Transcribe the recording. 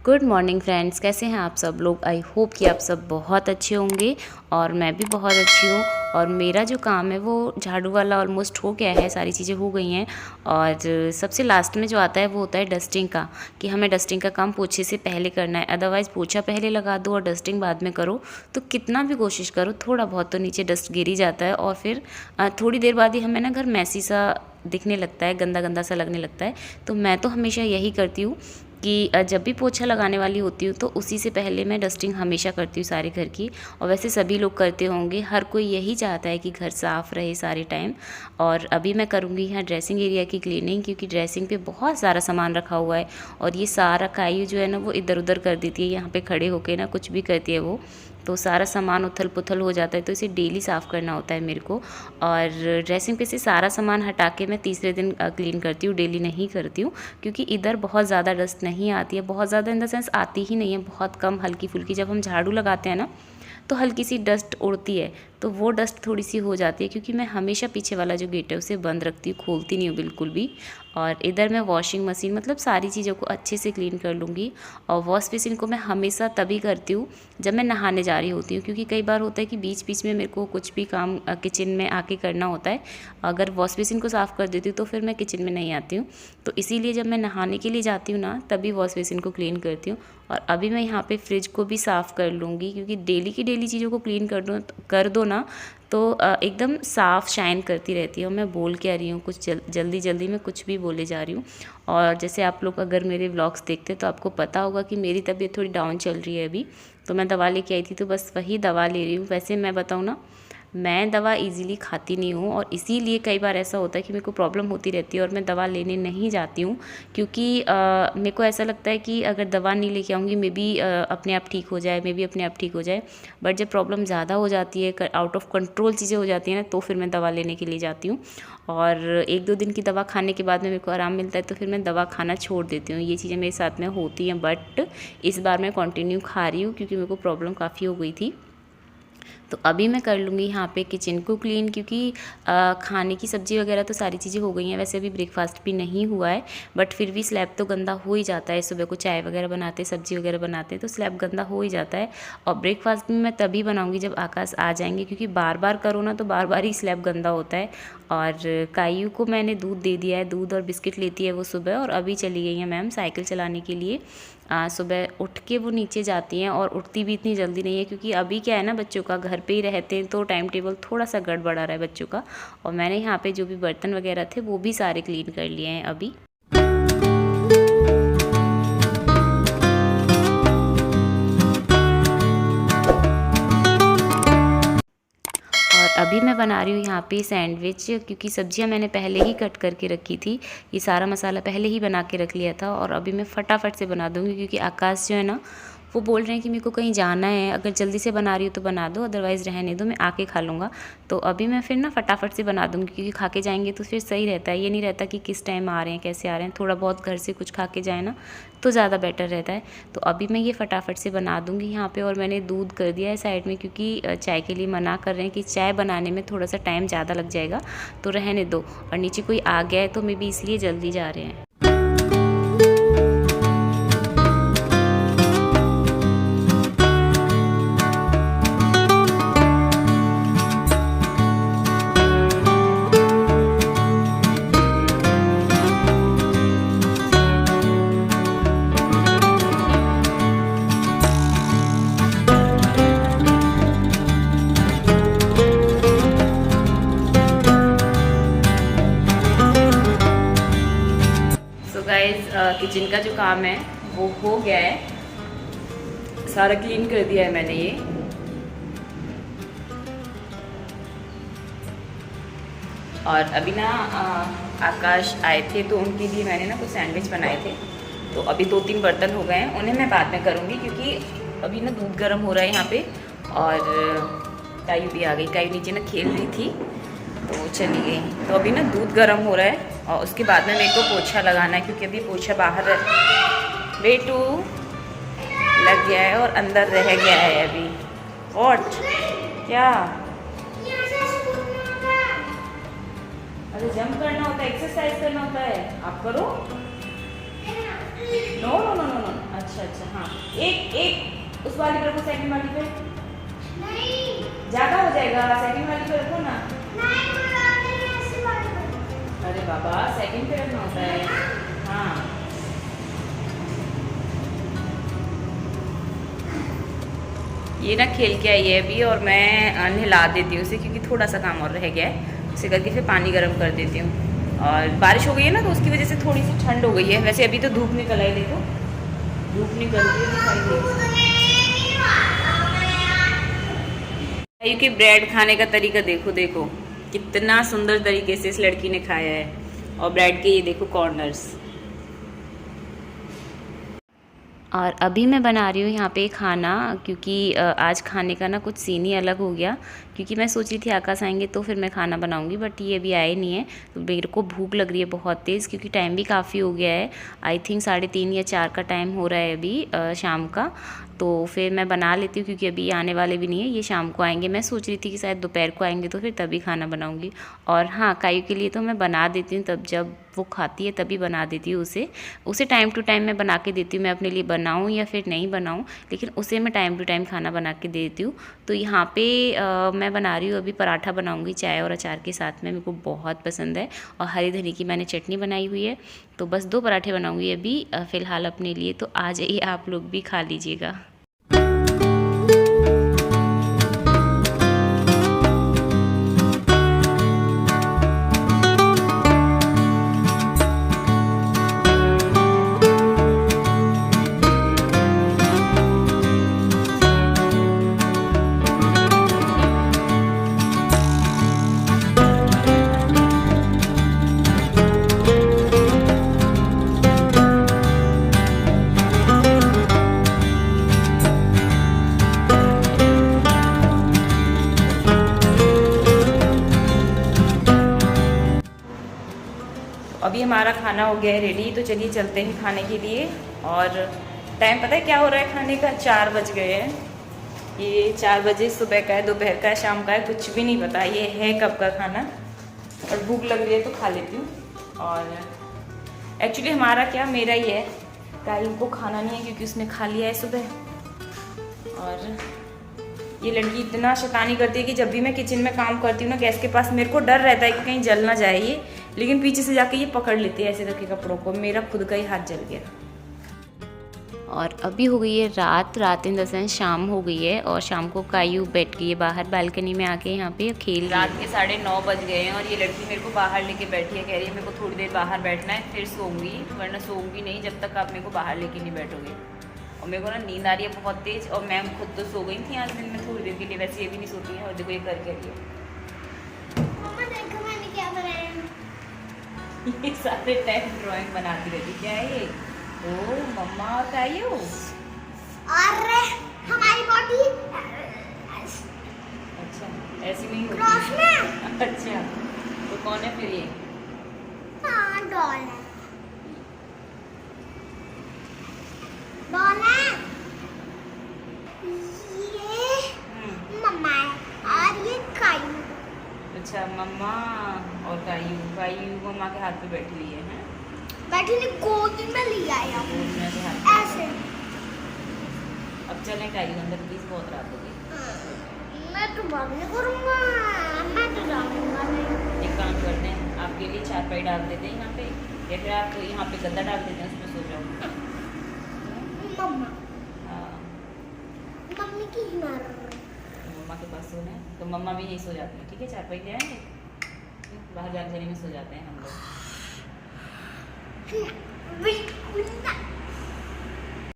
Good morning friends, कैसे हैं आप सब लोग। आई होप कि आप सब बहुत अच्छे होंगे और मैं भी बहुत अच्छी हूँ। और मेरा जो काम है वो झाड़ू वाला ऑलमोस्ट हो गया है, सारी चीज़ें हो गई हैं। और सबसे लास्ट में जो आता है वो होता है डस्टिंग का, कि हमें डस्टिंग का काम पोछे से पहले करना है। अदरवाइज़ पोछा पहले लगा दो और डस्टिंग बाद में करो तो कितना भी कोशिश करो थोड़ा बहुत तो नीचे डस्ट गिर ही जाता है। और फिर थोड़ी देर बाद ही हमें ना घर मैसी सा दिखने लगता है, गंदा गंदा सा लगने लगता है। तो मैं तो हमेशा यही करती हूँ कि जब भी पोछा लगाने वाली होती हूँ तो उसी से पहले मैं डस्टिंग हमेशा करती हूँ सारे घर की। और वैसे सभी लोग करते होंगे, हर कोई यही चाहता है कि घर साफ़ रहे सारे टाइम। और अभी मैं करूँगी यहाँ ड्रेसिंग एरिया की क्लीनिंग, क्योंकि ड्रेसिंग पे बहुत सारा सामान रखा हुआ है और ये सारा काई जो है ना वो इधर उधर कर देती है, यहाँ पे खड़े होके ना कुछ भी करती है वो, तो सारा सामान उथल पुथल हो जाता है। तो इसे डेली साफ़ करना होता है मेरे को। और ड्रेसिंग पे से सारा सामान हटा के मैं तीसरे दिन क्लीन करती हूँ, डेली नहीं करती हूँ, क्योंकि इधर बहुत ज़्यादा डस्ट नहीं आती है। बहुत ज़्यादा इन द सेंस आती ही नहीं है, बहुत कम, हल्की फुल्की। जब हम झाड़ू लगाते हैं ना तो हल्की सी डस्ट उड़ती है, तो वो डस्ट थोड़ी सी हो जाती है, क्योंकि मैं हमेशा पीछे वाला जो गेट है उसे बंद रखती हूँ, खोलती नहीं हूँ बिल्कुल भी। और इधर मैं वॉशिंग मशीन, मतलब सारी चीज़ों को अच्छे से क्लीन कर लूँगी। और वॉश बेसिन को मैं हमेशा तभी करती हूँ जब मैं नहाने जा रही होती हूँ, क्योंकि कई बार होता है कि बीच बीच में मेरे को कुछ भी काम किचन में आके करना होता है। अगर वॉश बेसिन को साफ़ कर देती हूँ तो फिर मैं किचन में नहीं आती हूँ। तो इसीलिए जब मैं नहाने के लिए जाती हूँ ना तभी वॉश बेसिन को क्लीन करती हूँ। और अभी मैं यहाँ पे फ्रिज को भी साफ़ कर लूँगी, क्योंकि डेली की डेली चीज़ों को क्लीन कर दो ना तो एकदम साफ़ शाइन करती रहती है। और मैं बोल क्या रही हूँ, कुछ जल्दी जल्दी में कुछ भी बोले जा रही हूँ। और जैसे आप लोग अगर मेरे व्लॉग्स देखते तो आपको पता होगा कि मेरी तबीयत थोड़ी डाउन चल रही है अभी, तो मैं दवा लेके आई थी, तो बस वही दवा ले रही हूँ। वैसे मैं बताऊँ ना, मैं दवा इजीली खाती नहीं हूँ और इसीलिए कई बार ऐसा होता है कि मेरे को प्रॉब्लम होती रहती है और मैं दवा लेने नहीं जाती हूँ, क्योंकि मेरे को ऐसा लगता है कि अगर दवा नहीं लेके आऊँगी मे बी अपने आप ठीक हो जाए, मे बी अपने आप ठीक हो जाए। बट जब प्रॉब्लम ज़्यादा हो जाती है, आउट ऑफ कंट्रोल चीज़ें हो जाती हैं ना, तो फिर मैं दवा लेने के लिए जाती हूँ। और 1-2 दिन की दवा खाने के बाद में मेरे को आराम मिलता है तो फिर मैं दवा खाना छोड़ देती हूँ। ये चीज़ें मेरे साथ में होती हैं, बट इस बार मैं कंटिन्यू खा रही हूँ क्योंकि मेरे को प्रॉब्लम काफ़ी हो गई थी। तो अभी मैं कर लूँगी यहाँ पे किचन को क्लीन, क्योंकि खाने की सब्ज़ी वगैरह तो सारी चीज़ें हो गई हैं। वैसे अभी ब्रेकफास्ट भी नहीं हुआ है, बट फिर भी स्लैब तो गंदा हो ही जाता है। सुबह को चाय वगैरह बनाते, सब्ज़ी वगैरह बनाते तो स्लैब गंदा हो ही जाता है। और ब्रेकफास्ट भी मैं तभी बनाऊँगी जब आकाश आ जाएंगे, क्योंकि बार बार करो ना तो बार बार ही स्लैब गंदा होता है। और कायू को मैंने दूध दे दिया है, दूध और बिस्किट लेती है वो सुबह, और अभी चली गई है मैम साइकिल चलाने के लिए। सुबह उठ के वो नीचे जाती हैं और उठती भी इतनी जल्दी नहीं है, क्योंकि अभी क्या है ना, बच्चों का घर पे ही रहते हैं तो टाइम टेबल थोड़ा सा गड़बड़ा रहा है बच्चों का। और मैंने यहाँ पे जो भी बर्तन वगैरह थे वो भी सारे क्लीन कर लिए हैं अभी। और अभी मैं बना रही हूँ यहाँ पे सैंडविच, क्योंकि सब्जियाँ मैंने पहले ही कट करके रखी थी, ये सारा मसाला पहले ही बना के रख लिया था। और अभी मैं फटाफट से बना दूँगी, क्योंकि आकाश जो है ना वो बोल रहे हैं कि मेरे को कहीं जाना है, अगर जल्दी से बना रही हो तो बना दो, अदरवाइज़ रहने दो, मैं आके खा लूँगा। तो अभी मैं फिर ना फटाफट से बना दूँगी, क्योंकि खा के जाएंगे तो फिर सही रहता है। ये नहीं रहता कि किस टाइम आ रहे हैं, कैसे आ रहे हैं, थोड़ा बहुत घर से कुछ खा के जाए ना तो ज़्यादा बेटर रहता है। तो अभी मैं ये फटाफट से बना दूँगी यहाँ पे। और मैंने दूध कर दिया है साइड में, क्योंकि चाय के लिए मना कर रहे हैं कि चाय बनाने में थोड़ा सा टाइम ज़्यादा लग जाएगा, तो रहने दो। और नीचे कोई आ गया है तो मे बी इसलिए जल्दी जा रहे हैं। गाइस किचन का जो काम है वो हो गया है, सारा क्लीन कर दिया है मैंने ये। और अभी ना आकाश आए थे तो उनके लिए मैंने ना कुछ सैंडविच बनाए थे। तो अभी 2-3 बर्तन हो गए हैं, उन्हें मैं बाद में करूँगी, क्योंकि अभी ना दूध गर्म हो रहा है यहाँ पे। और कायू भी आ गई, कायू नीचे ना खेल रही थी तो वो चली गई। तो अभी ना दूध गर्म हो रहा है और उसके बाद में मेरे को पोछा लगाना है, क्योंकि अभी पोछा बाहर बेटू लग गया है और अंदर रह गया है अभी। व्हाट क्या, अरे जंप करना होता है, एक्सरसाइज करना होता है, आप करो। No no no no no, अच्छा अच्छा अच्छा, हाँ एक उस वाली पे रखो, सेकंड वाली पे नहीं, ज़्यादा हो जाएगा, सेकंड वाली पे रखो ना। अरे बाबा, सेकंड पे रखना होता है। हाँ ये ना खेल के आई है अभी, और मैं नहला देती हूँ उसे, क्योंकि थोड़ा सा काम और रह गया है, उसे करके फिर पानी गर्म कर देती हूँ। और बारिश हो गई है ना, तो उसकी वजह से थोड़ी सी ठंड हो गई है। वैसे अभी तो धूप निकल आई, देखो धूप निकल रही है, दिखाई दे। कायू के ब्रेड खाने का तरीका देखो, देखो कितना सुंदर तरीके से इस लड़की ने खाया है। और ब्रेड के ये देखो कॉर्नर्स। और अभी मैं बना रही हूँ यहाँ पे खाना, क्योंकि आज खाने का ना कुछ सीन ही अलग हो गया। क्योंकि मैं सोच रही थी आकाश आएंगे तो फिर मैं खाना बनाऊँगी, बट ये अभी आए नहीं है, तो मेरे को भूख लग रही है बहुत तेज़, क्योंकि टाइम भी काफ़ी हो गया है। आई थिंक 3:30 या 4 का टाइम हो रहा है अभी शाम का। तो फिर मैं बना लेती हूँ, क्योंकि अभी आने वाले भी नहीं है, ये शाम को आएंगे। मैं सोच रही थी कि शायद दोपहर को आएंगे तो फिर तभी खाना बनाऊँगी। और हाँ, कायू के लिए तो मैं बना देती हूँ, तब जब वो खाती है तभी बना देती हूँ उसे टाइम टू टाइम मैं बना के देती हूँ। मैं अपने लिए बनाऊँ या फिर नहीं बनाऊँ, लेकिन उसे मैं टाइम टू टाइम खाना बना के देती हूँ। तो यहाँ पे मैं बना रही हूँ अभी पराठा बनाऊँगी चाय और अचार के साथ में, मेरे को बहुत पसंद है। और हरी धनी की मैंने चटनी बनाई हुई है, तो बस 2 पराठे बनाऊँगी अभी फ़िलहाल अपने लिए। तो आ जाइए आप लोग भी खा लीजिएगा। अभी हमारा खाना हो गया है रेडी, तो चलिए चलते हैं खाने के लिए। और टाइम पता है क्या हो रहा है खाने का? 4 बज गए हैं। ये 4 बजे सुबह का है, दोपहर का है, शाम का है, कुछ भी नहीं पता ये है कब का खाना। और भूख लग रही है तो खा लेती हूँ। और एक्चुअली हमारा क्या, मेरा ही है, कायू को खाना नहीं है क्योंकि उसने खा लिया है सुबह। और ये लड़की इतना शैतानी करती है कि जब भी मैं किचन में काम करती हूँ ना गैस के पास, मेरे को डर रहता है कि कहीं जल ना जाए ये, लेकिन पीछे से जाके ये पकड़ लेती है ऐसे करके कपड़ों को। मेरा खुद का ही हाथ जल गया। और अभी हो गई है रात इन द सेंस शाम हो गई है, और शाम को कायू बैठ गई है बाहर बालकनी में आके यहाँ पे खेल। रात के 9:30 बज गए हैं, और ये लड़की मेरे को बाहर लेके बैठी है, कह रही है मेरे को थोड़ी देर बाहर बैठना है, फिर सोऊंगी, वरना सोऊंगी नहीं जब तक आप मेरे को बाहर लेके नहीं बैठोगे। और मेरे को ना नींद आ रही है बहुत तेज़, और मैं खुद तो सो गई थी आज दिन में थोड़ी देर के लिए, वैसे ये भी नहीं सोती है। और देखो ये करके रही है। ये सारे टाइम ड्राइंग बनाती रहती, क्या है ये? ओ मम्मा और कायू, अरे हमारी बॉडी अच्छा ऐसी नहीं होती। अच्छा तो कौन है फिर ये? हाँ डॉल है, डॉल है। ये मम्मा है और ये कायू। अच्छा मम्मा और कायू, कायू मम्मा के हाथ पे बैठी हुई है, हैं? बैठी ने गोद में लिया है गोद में से हाथ ऐसे। अब चलें कायू अंदर, प्लीज बहुत रात हो गई। मैं तो बात नहीं करूँगा, मैं तो जाऊँगा नहीं। एक काम करते हैं, आपके लिए चारपाई डाल देते हैं यहाँ पे, या फिर आप यहाँ पे गद्दा डाल देते हैं, उसमें सो जाओ। मम्मा हाँ मम्मी की हिमालय मम्मा के पास सोना है तो मम्मा भी यहीं सो जाती है, ठीक है? चारपाई ले आएंगे, बाहर बालकनी में सो जाते हैं हम लोग। बिल्कुल ना।